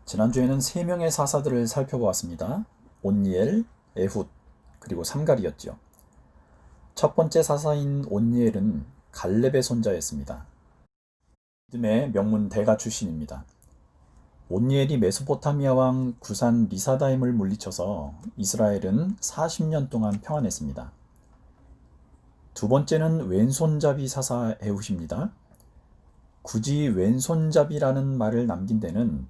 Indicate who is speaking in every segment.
Speaker 1: 지난주에는 3명의 사사들을 살펴보았습니다. 온니엘, 에훗, 그리고 삼갈이었죠. 첫 번째 사사인 온니엘은 갈렙의 손자였습니다. 믿음의 명문 대가 출신입니다. 온니엘이 메소포타미아 왕 구산 리사다임을 물리쳐서 이스라엘은 40년 동안 평안했습니다. 두 번째는 왼손잡이 사사 에훗입니다. 굳이 왼손잡이라는 말을 남긴 데는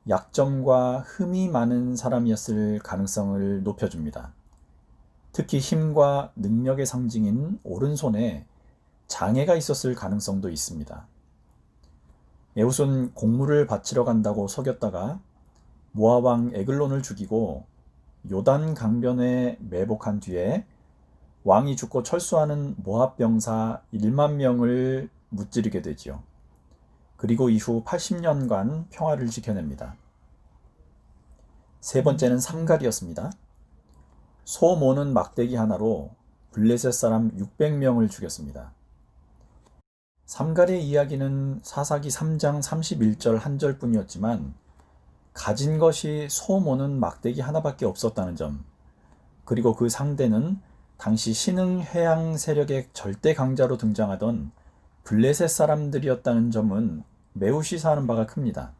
Speaker 1: 약점과 흠이 많은 사람이었을 가능성을 높여줍니다. 특히 힘과 능력의 상징인 오른손에 장애가 있었을 가능성도 있습니다. 에훗은 곡물을 바치러 간다고 속였다가 모압 왕 에글론을 죽이고 요단 강변에 매복한 뒤에 왕이 죽고 철수하는 모압 병사 1만 명을 무찌르게 되지요. 그리고 이후 80년간 평화를 지켜냅니다. 세 번째는 삼갈이었습니다. 소 모는 막대기 하나로 블레셋 사람 600명을 죽였습니다. 삼갈의 이야기는 사사기 3장 31절 한 절뿐이었지만 가진 것이 소 모는 막대기 하나밖에 없었다는 점, 그리고 그 상대는 당시 신흥 해양 세력의 절대 강자로 등장하던 블레셋 사람들이었다는 점은 매우 시사하는 바가 큽니다.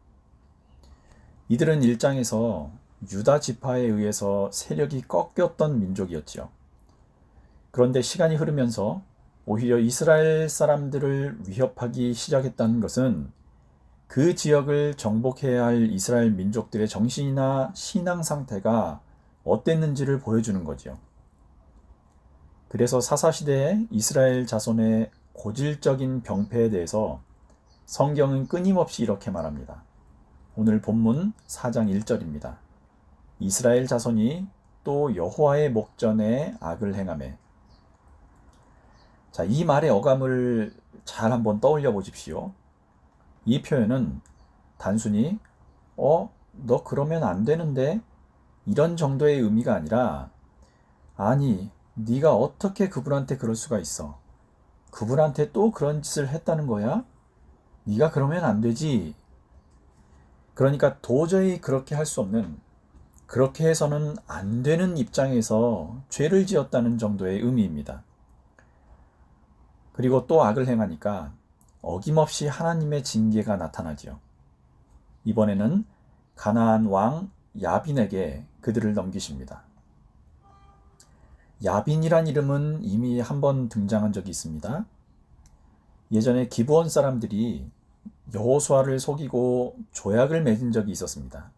Speaker 1: 이들은 일장에서 유다 지파에 의해서 세력이 꺾였던 민족이었지요. 그런데 시간이 흐르면서 오히려 이스라엘 사람들을 위협하기 시작했다는 것은 그 지역을 정복해야 할 이스라엘 민족들의 정신이나 신앙 상태가 어땠는지를 보여주는 거죠. 그래서 사사시대의 이스라엘 자손의 고질적인 병폐에 대해서 성경은 끊임없이 이렇게 말합니다. 오늘 본문 4장 1절입니다. 이스라엘 자손이 또 여호와의 목전에 악을 행하매. 자, 이 말의 어감을 잘 한번 떠올려 보십시오. 이 표현은 단순히 너 그러면 안 되는데 이런 정도의 의미가 아니라, 아니 네가 어떻게 그분한테 그럴 수가 있어? 그분한테 또 그런 짓을 했다는 거야? 네가 그러면 안 되지. 그러니까 도저히 그렇게 할 수 없는, 그렇게 해서는 안 되는 입장에서 죄를 지었다는 정도의 의미입니다. 그리고 또 악을 행하니까 어김없이 하나님의 징계가 나타나지요. 이번에는 가나안 왕 야빈에게 그들을 넘기십니다. 야빈이란 이름은 이미 한번 등장한 적이 있습니다. 예전에 기브온 사람들이 여호수아를 속이고 조약을 맺은 적이 있었습니다.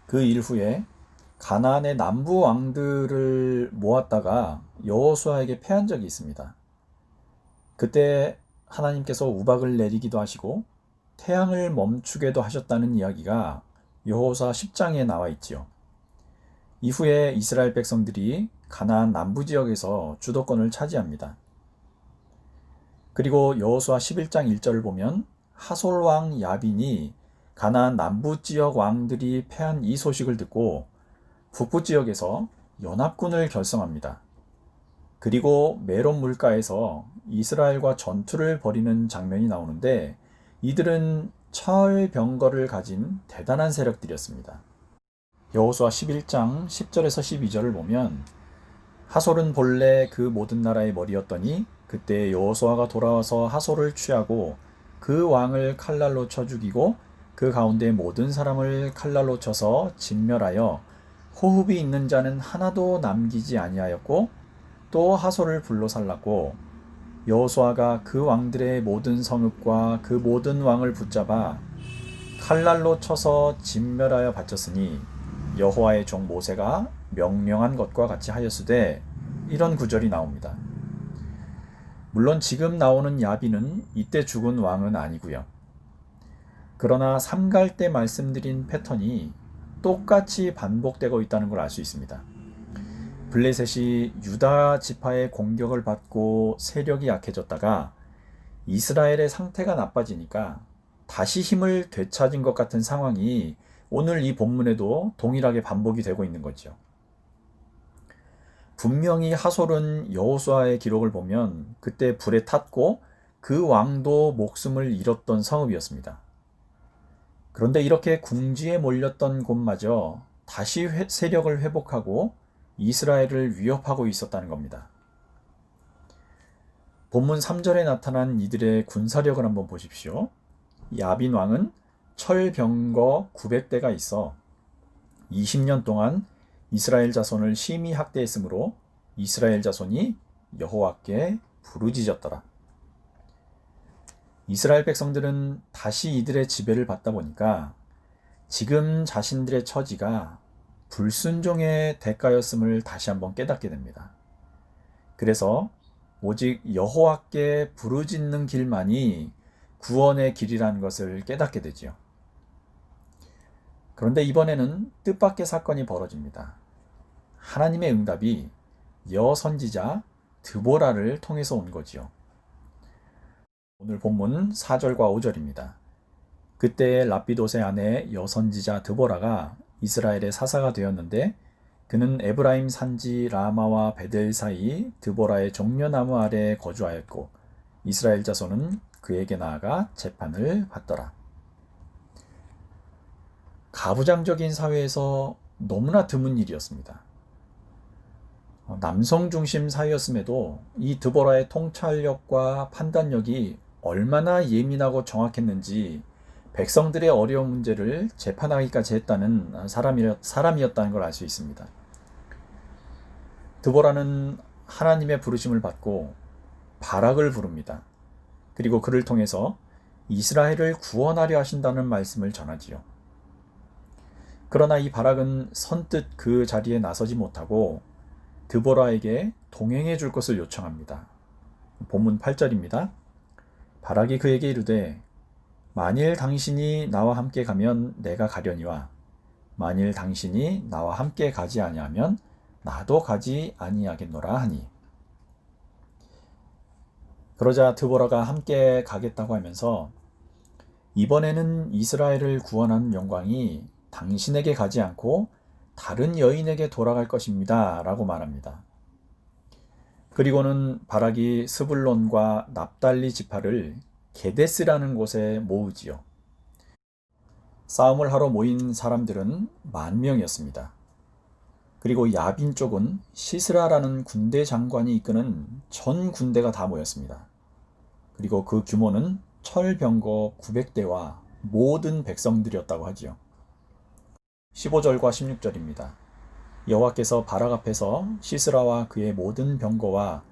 Speaker 1: 그 일 후에 가나안의 남부 왕들을 모았다가 여호수아에게 패한 적이 있습니다. 그때 하나님께서 우박을 내리기도 하시고 태양을 멈추게도 하셨다는 이야기가 여호수아 10장에 나와 있지요. 이후에 이스라엘 백성들이 가나안 남부 지역에서 주도권을 차지합니다. 그리고 여호수아 11장 1절을 보면 하솔 왕 야빈이 가나안 남부 지역 왕들이 패한 이 소식을 듣고 북부 지역에서 연합군을 결성합니다. 그리고 메론 물가에서 이스라엘과 전투를 벌이는 장면이 나오는데, 이들은 철병거를 가진 대단한 세력들이었습니다. 여호수아 11장 10절에서 12절을 보면 하솔은 본래 그 모든 나라의 머리였더니 그때 여호수아가 돌아와서 하솔을 취하고 그 왕을 칼날로 쳐 죽이고 그 가운데 모든 사람을 칼날로 쳐서 진멸하여 호흡이 있는 자는 하나도 남기지 아니하였고, 또 하솔을 불로 살랐고 여호수아가 그 왕들의 모든 성읍과 그 모든 왕을 붙잡아 칼날로 쳐서 진멸하여 바쳤으니 여호와의 종 모세가 명령한 것과 같이 하였으되, 이런 구절이 나옵니다. 물론 지금 나오는 야빈은 이때 죽은 왕은 아니고요. 그러나 삼갈 때 말씀드린 패턴이 똑같이 반복되고 있다는 걸 알 수 있습니다. 블레셋이 유다 지파의 공격을 받고 세력이 약해졌다가 이스라엘의 상태가 나빠지니까 다시 힘을 되찾은 것 같은 상황이 오늘 이 본문에도 동일하게 반복이 되고 있는 거죠. 분명히 하솔은 여호수아의 기록을 보면 그때 불에 탔고 그 왕도 목숨을 잃었던 성읍이었습니다. 그런데 이렇게 궁지에 몰렸던 곳마저 다시 세력을 회복하고 이스라엘을 위협하고 있었다는 겁니다. 본문 3절에 나타난 이들의 군사력을 한번 보십시오. 야빈 왕은 철병거 900대가 있어 20년 동안 이스라엘 자손을 심히 학대했으므로 이스라엘 자손이 여호와께 부르짖었더라. 이스라엘 백성들은 다시 이들의 지배를 받다 보니까 지금 자신들의 처지가 불순종의 대가였음을 다시 한번 깨닫게 됩니다. 그래서 오직 여호와께 부르짖는 길만이 구원의 길이라는 것을 깨닫게 되지요. 그런데 이번에는 뜻밖의 사건이 벌어집니다. 하나님의 응답이 여선지자 드보라를 통해서 온 거지요. 오늘 본문 4절과 5절입니다. 그때 랍비돗의 아내 여선지자 드보라가 이스라엘의 사사가 되었는데 그는 에브라임 산지 라마와 베델 사이 드보라의 종려나무 아래에 거주하였고 이스라엘 자손은 그에게 나아가 재판을 받더라. 가부장적인 사회에서 너무나 드문 일이었습니다. 남성 중심 사회였음에도 이 드보라의 통찰력과 판단력이 얼마나 예민하고 정확했는지 백성들의 어려운 문제를 재판하기까지 했다는 사람이었다는 걸 알 수 있습니다. 드보라는 하나님의 부르심을 받고 바락을 부릅니다. 그리고 그를 통해서 이스라엘을 구원하려 하신다는 말씀을 전하지요. 그러나 이 바락은 선뜻 그 자리에 나서지 못하고 드보라에게 동행해 줄 것을 요청합니다. 본문 8절입니다. 바락이 그에게 이르되 만일 당신이 나와 함께 가면 내가 가려니와 만일 당신이 나와 함께 가지 아니하면 나도 가지 아니하겠노라 하니. 그러자 드보라가 함께 가겠다고 하면서 이번에는 이스라엘을 구원하는 영광이 당신에게 가지 않고 다른 여인에게 돌아갈 것입니다 라고 말합니다. 그리고는 바락이 스불론과 납달리 지파를 게데스라는 곳에 모으지요. 싸움을 하러 모인 사람들은 10,000명이었습니다. 그리고 야빈 쪽은 시스라라는 군대 장관이 이끄는 전 군대가 다 모였습니다. 그리고 그 규모는 철병거 900대와 모든 백성들이었다고 하지요. 15절과 16절입니다. 여호와께서 바락 앞에서 시스라와 그의 모든 병거와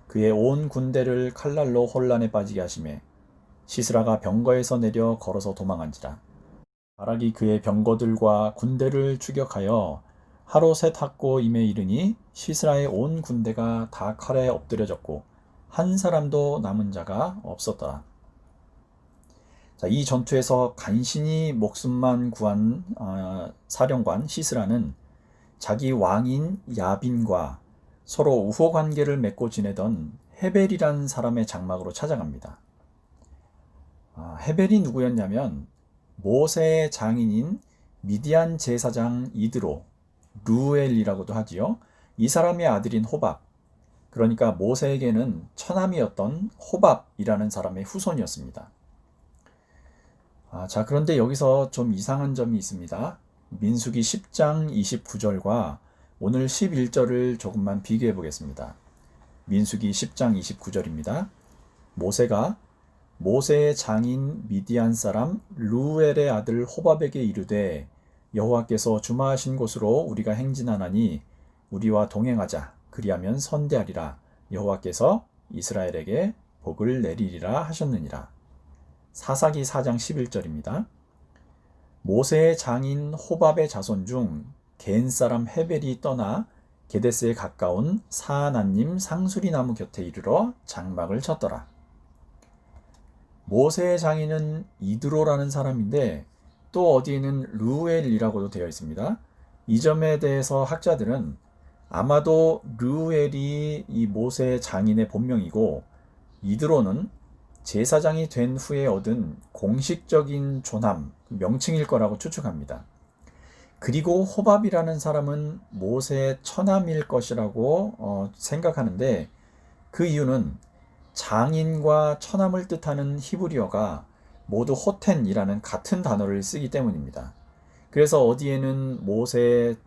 Speaker 1: 그의 온 군대를 칼날로 혼란에 빠지게 하시매 시스라가 병거에서 내려 걸어서 도망한지라. 바락이 그의 병거들과 군대를 추격하여 하롯셋 학고 임에 이르니 시스라의 온 군대가 다 칼에 엎드려졌고 한 사람도 남은 자가 없었더라. 자, 이 전투에서 간신히 목숨만 구한 사령관 시스라는 자기 왕인 야빈과 서로 우호 관계를 맺고 지내던 헤벨이라는 사람의 장막으로 찾아갑니다. 헤벨이 누구였냐면 모세의 장인인 미디안 제사장 이드로, 루엘이라고도 하지요. 이 사람의 아들인 호밥, 그러니까 모세에게는 처남이었던 호밥이라는 사람의 후손이었습니다. 자, 그런데 여기서 좀 이상한 점이 있습니다. 민수기 10장 29절과 오늘 11절을 조금만 비교해 보겠습니다. 민수기 10장 29절입니다. 모세가 모세의 장인 미디안 사람 루엘의 아들 호밥에게 이르되 여호와께서 주마하신 곳으로 우리가 행진하나니 우리와 동행하자. 그리하면 선대하리라. 여호와께서 이스라엘에게 복을 내리리라 하셨느니라. 사사기 4장 11절입니다. 모세의 장인 호밥의 자손 중 겐 사람 헤벨이 떠나 게데스에 가까운 사하나님 상수리 나무 곁에 이르러 장막을 쳤더라. 모세의 장인은 이드로라는 사람인데 또 어디에는 루엘이라고도 되어 있습니다. 이 점에 대해서 학자들은 아마도 루엘이 이 모세의 장인의 본명이고 이드로는 제사장이 된 후에 얻은 공식적인 존함, 명칭일 거라고 추측합니다. 그리고 호밥이라는 사람은 모세의 처남일 것이라고 생각하는데 그 이유는 장인과 처남을 뜻하는 히브리어가 모두 호텐이라는 같은 단어를 쓰기 때문입니다. 그래서 어디에는 모세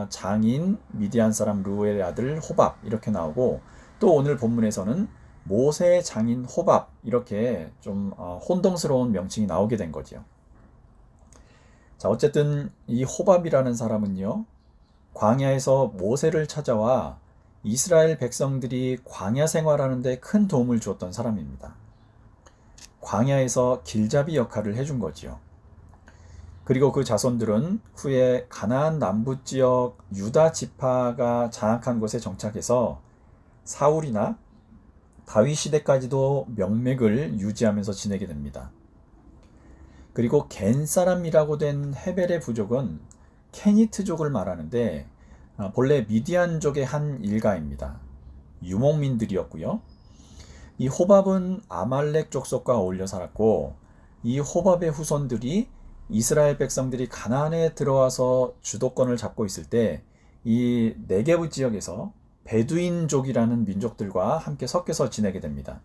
Speaker 1: 장인 미디안 사람 루엘의 아들 호밥 이렇게 나오고, 또 오늘 본문에서는 모세 장인 호밥 이렇게 좀 혼동스러운 명칭이 나오게 된 거죠. 자, 어쨌든 이 호밥이라는 사람은요, 광야에서 모세를 찾아와 이스라엘 백성들이 광야 생활하는데 큰 도움을 주었던 사람입니다. 광야에서 길잡이 역할을 해준 거지요. 그리고 그 자손들은 후에 가나안 남부 지역 유다 지파가 장악한 곳에 정착해서 사울이나 다윗 시대까지도 명맥을 유지하면서 지내게 됩니다. 그리고 겐 사람이라고 된 헤벨의 부족은 케니트족을 말하는데 본래 미디안족의 한 일가입니다. 유목민들이었고요. 이 호밥은 아말렉 족속과 어울려 살았고, 이 호밥의 후손들이 이스라엘 백성들이 가나안에 들어와서 주도권을 잡고 있을 때 이 네게브 지역에서 베두인족이라는 민족들과 함께 섞여서 지내게 됩니다.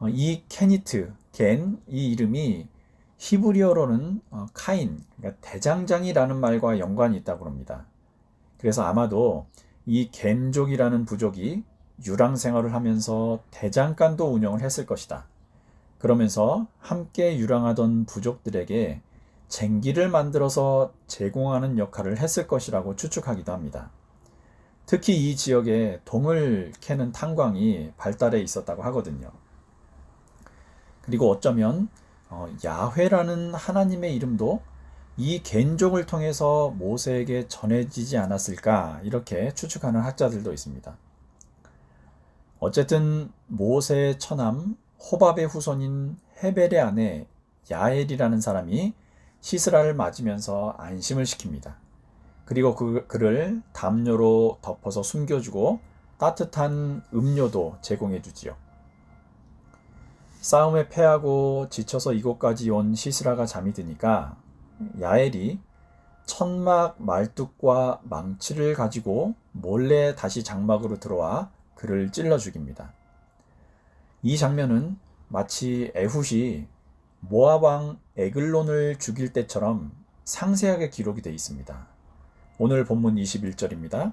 Speaker 1: 이 케니트, 겐, 이 이름이 히브리어로는 카인, 그러니까 대장장이라는 말과 연관이 있다고 합니다. 그래서 아마도 이 겐족이라는 부족이 유랑 생활을 하면서 대장간도 운영을 했을 것이다. 그러면서 함께 유랑하던 부족들에게 쟁기를 만들어서 제공하는 역할을 했을 것이라고 추측하기도 합니다. 특히 이 지역에 동을 캐는 탄광이 발달해 있었다고 하거든요. 그리고 어쩌면 야훼라는 하나님의 이름도 이 겐족을 통해서 모세에게 전해지지 않았을까, 이렇게 추측하는 학자들도 있습니다. 어쨌든 모세의 처남 호밥의 후손인 헤벨의 아내 야엘이라는 사람이 시스라를 맞으면서 안심을 시킵니다. 그리고 그를 담요로 덮어서 숨겨주고 따뜻한 음료도 제공해 주지요. 싸움에 패하고 지쳐서 이곳까지 온 시스라가 잠이 드니까 야엘이 천막 말뚝과 망치를 가지고 몰래 다시 장막으로 들어와 그를 찔러 죽입니다. 이 장면은 마치 에훗이 모압 왕 에글론을 죽일 때처럼 상세하게 기록이 되어 있습니다. 오늘 본문 21절입니다.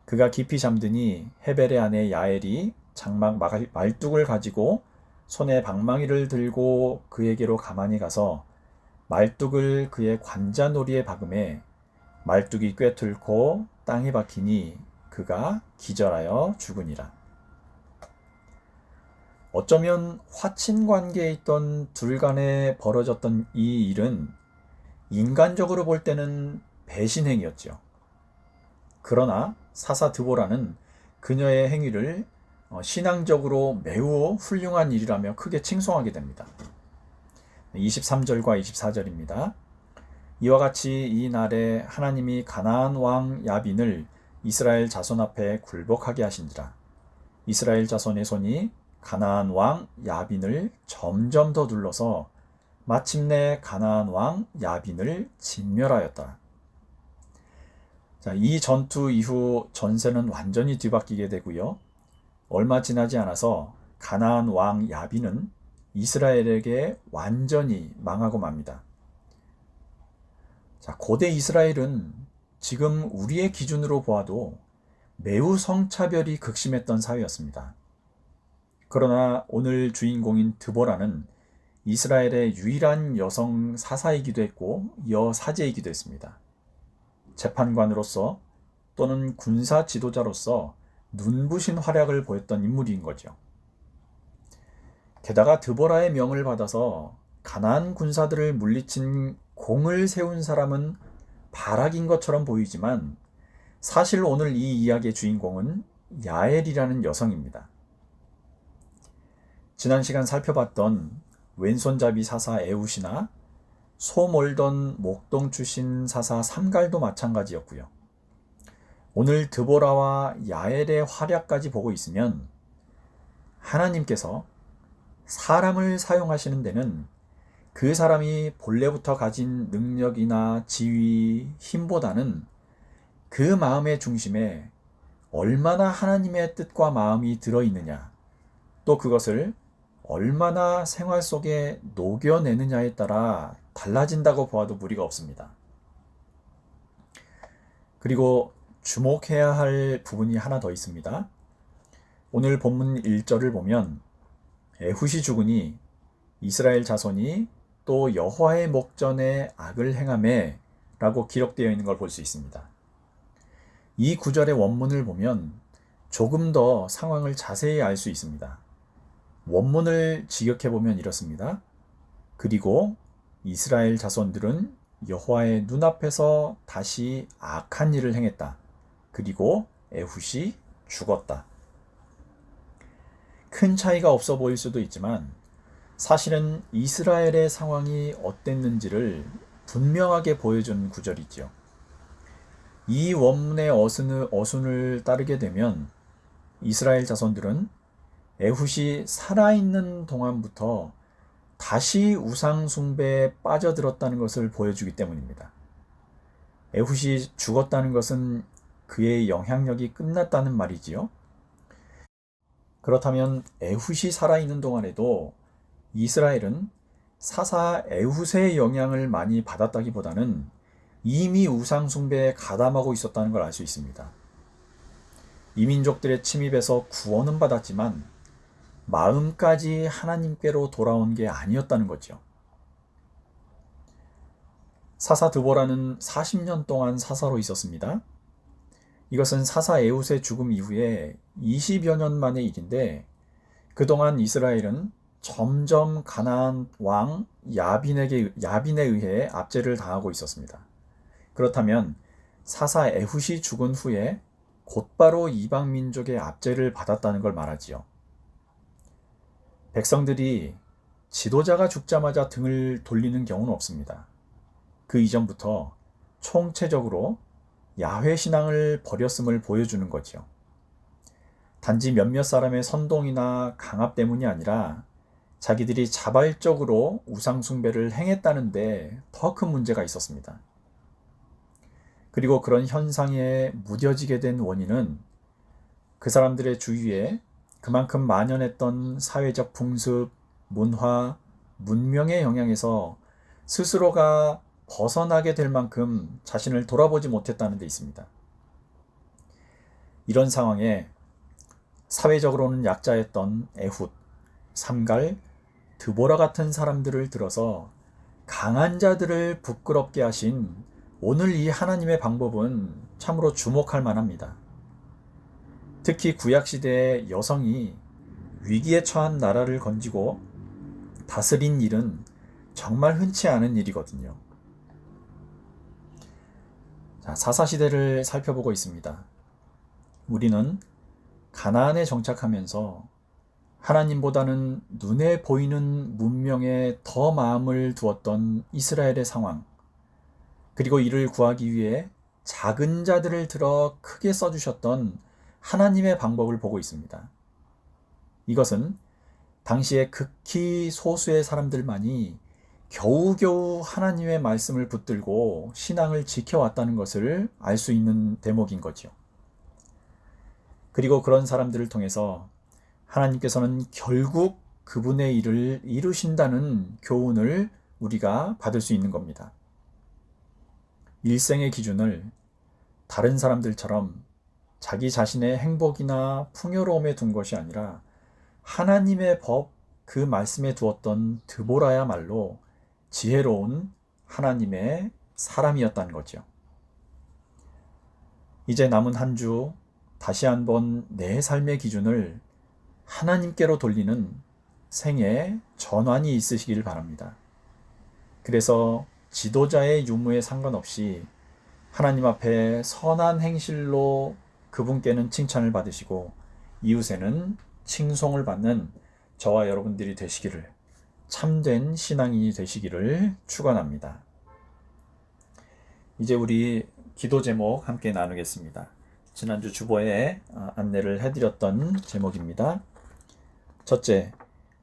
Speaker 1: 그가 깊이 잠드니 헤벨의 아내 야엘이 장막 말뚝을 가지고 손에 방망이를 들고 그에게로 가만히 가서 말뚝을 그의 관자놀이에 박음에 말뚝이 꿰뚫고 땅에 박히니 그가 기절하여 죽으니라. 어쩌면 화친 관계에 있던 둘 간에 벌어졌던 이 일은 인간적으로 볼 때는 배신행위였죠. 그러나 사사 드보라는 그녀의 행위를 신앙적으로 매우 훌륭한 일이라며 크게 칭송하게 됩니다. 23절과 24절입니다. 이와 같이 이 날에 하나님이 가나안 왕 야빈을 이스라엘 자손 앞에 굴복하게 하신지라. 이스라엘 자손의 손이 가나안 왕 야빈을 점점 더 눌러서 마침내 가나안 왕 야빈을 진멸하였더라. 자, 이 전투 이후 전세는 완전히 뒤바뀌게 되고요. 얼마 지나지 않아서 가나안 왕 야빈은 이스라엘에게 완전히 망하고 맙니다. 자, 고대 이스라엘은 지금 우리의 기준으로 보아도 매우 성차별이 극심했던 사회였습니다. 그러나 오늘 주인공인 드보라는 이스라엘의 유일한 여성 사사이기도 했고 여사제이기도 했습니다. 재판관으로서 또는 군사 지도자로서 눈부신 활약을 보였던 인물인 거죠. 게다가 드보라의 명을 받아서 가나안 군사들을 물리친 공을 세운 사람은 바락인 것처럼 보이지만 사실 오늘 이 이야기의 주인공은 야엘이라는 여성입니다. 지난 시간 살펴봤던 왼손잡이 사사 에훗이나 소 몰던 목동 출신 사사 삼갈도 마찬가지였고요. 오늘 드보라와 야엘의 활약까지 보고 있으면 하나님께서 사람을 사용하시는 데는 그 사람이 본래부터 가진 능력이나 지위, 힘보다는 그 마음의 중심에 얼마나 하나님의 뜻과 마음이 들어있느냐, 또 그것을 얼마나 생활 속에 녹여내느냐에 따라 달라진다고 보아도 무리가 없습니다. 그리고 주목해야 할 부분이 하나 더 있습니다. 오늘 본문 1절을 보면 에훗이 죽으니 이스라엘 자손이 또 여호와의 목전에 악을 행하매 라고 기록되어 있는 걸 볼 수 있습니다. 이 구절의 원문을 보면 조금 더 상황을 자세히 알 수 있습니다. 원문을 직역해 보면 이렇습니다. 그리고 이스라엘 자손들은 여호와의 눈앞에서 다시 악한 일을 행했다. 그리고 에훗이 죽었다. 큰 차이가 없어 보일 수도 있지만 사실은 이스라엘의 상황이 어땠는지를 분명하게 보여준 구절이지요. 이 원문의 어순을 따르게 되면 이스라엘 자손들은 에훗이 살아있는 동안부터 다시 우상 숭배에 빠져들었다는 것을 보여주기 때문입니다. 에훗이 죽었다는 것은 그의 영향력이 끝났다는 말이지요. 그렇다면 에훗이 살아있는 동안에도 이스라엘은 사사 에훗의 영향을 많이 받았다기보다는 이미 우상 숭배에 가담하고 있었다는 걸 알 수 있습니다. 이민족들의 침입에서 구원은 받았지만 마음까지 하나님께로 돌아온 게 아니었다는 거죠. 사사 드보라는 40년 동안 사사로 있었습니다. 이것은 사사 에훗의 죽음 이후에 20여 년 만의 일인데 그동안 이스라엘은 점점 가나안 왕 야빈에 의해 압제를 당하고 있었습니다. 그렇다면 사사 에훗이 죽은 후에 곧바로 이방 민족의 압제를 받았다는 걸 말하지요. 백성들이 지도자가 죽자마자 등을 돌리는 경우는 없습니다. 그 이전부터 총체적으로 야훼 신앙을 버렸음을 보여주는 거지요. 단지 몇몇 사람의 선동이나 강압 때문이 아니라 자기들이 자발적으로 우상 숭배를 행했다는데 더 큰 문제가 있었습니다. 그리고 그런 현상에 무뎌지게 된 원인은 그 사람들의 주위에 그만큼 만연했던 사회적 풍습, 문화, 문명의 영향에서 스스로가 벗어나게 될 만큼 자신을 돌아보지 못했다는 데 있습니다. 이런 상황에 사회적으로는 약자였던 에훗, 삼갈, 드보라 같은 사람들을 들어서 강한 자들을 부끄럽게 하신 오늘 이 하나님의 방법은 참으로 주목할 만합니다. 특히 구약시대의 여성이 위기에 처한 나라를 건지고 다스린 일은 정말 흔치 않은 일이거든요. 자, 사사시대를 살펴보고 있습니다. 우리는 가나안에 정착하면서 하나님보다는 눈에 보이는 문명에 더 마음을 두었던 이스라엘의 상황, 그리고 이를 구하기 위해 작은 자들을 들어 크게 써주셨던 하나님의 방법을 보고 있습니다. 이것은 당시에 극히 소수의 사람들만이 겨우겨우 하나님의 말씀을 붙들고 신앙을 지켜왔다는 것을 알 수 있는 대목인 거죠. 그리고 그런 사람들을 통해서 하나님께서는 결국 그분의 일을 이루신다는 교훈을 우리가 받을 수 있는 겁니다. 일생의 기준을 다른 사람들처럼 자기 자신의 행복이나 풍요로움에 둔 것이 아니라 하나님의 법, 그 말씀에 두었던 드보라야말로 지혜로운 하나님의 사람이었다는 거죠. 이제 남은 한 주 다시 한번 내 삶의 기준을 하나님께로 돌리는 생애 전환이 있으시길 바랍니다. 그래서 지도자의 유무에 상관없이 하나님 앞에 선한 행실로 그분께는 칭찬을 받으시고 이웃에는 칭송을 받는 저와 여러분들이 되시기를, 참된 신앙인이 되시기를 축원합니다. 이제 우리 기도 제목 함께 나누겠습니다. 지난주 주보에 안내를 해드렸던 제목입니다. 첫째,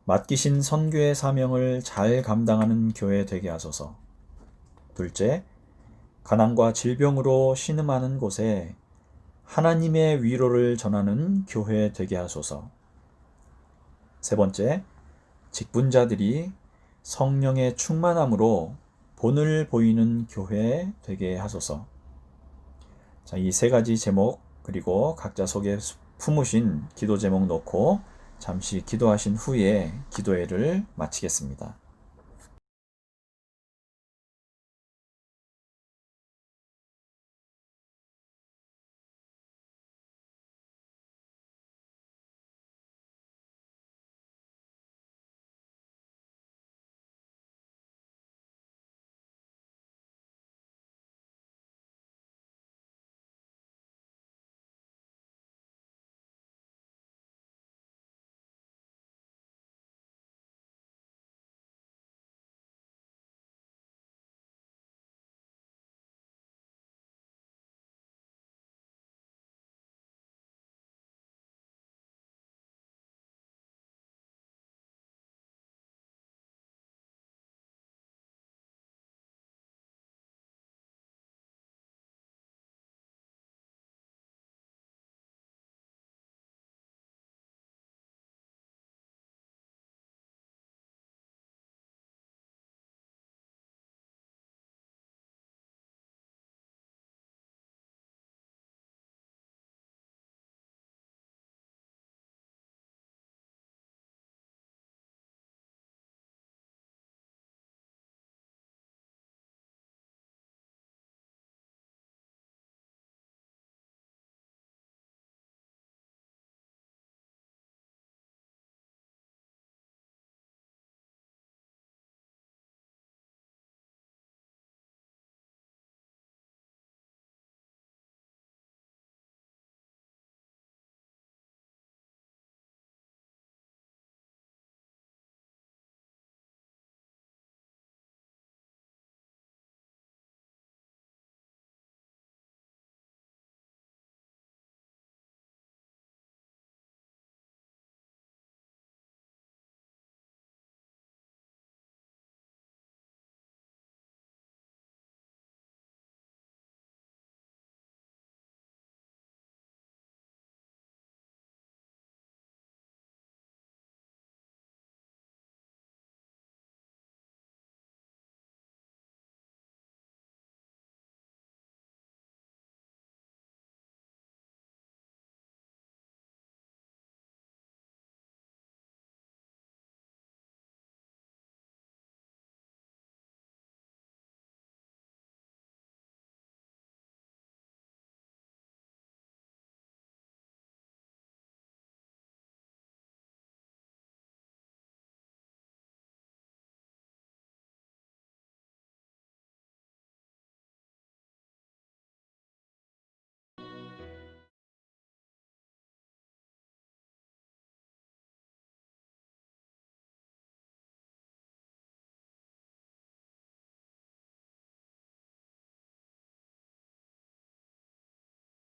Speaker 1: 맡기신 선교의 사명을 잘 감당하는 교회 되게 하소서. 둘째, 가난과 질병으로 신음하는 곳에 하나님의 위로를 전하는 교회 되게 하소서. 세 번째, 직분자들이 성령의 충만함으로 본을 보이는 교회 되게 하소서. 자, 이 세 가지 제목 그리고 각자 속에 품으신 기도 제목 놓고 잠시 기도하신 후에 기도회를 마치겠습니다.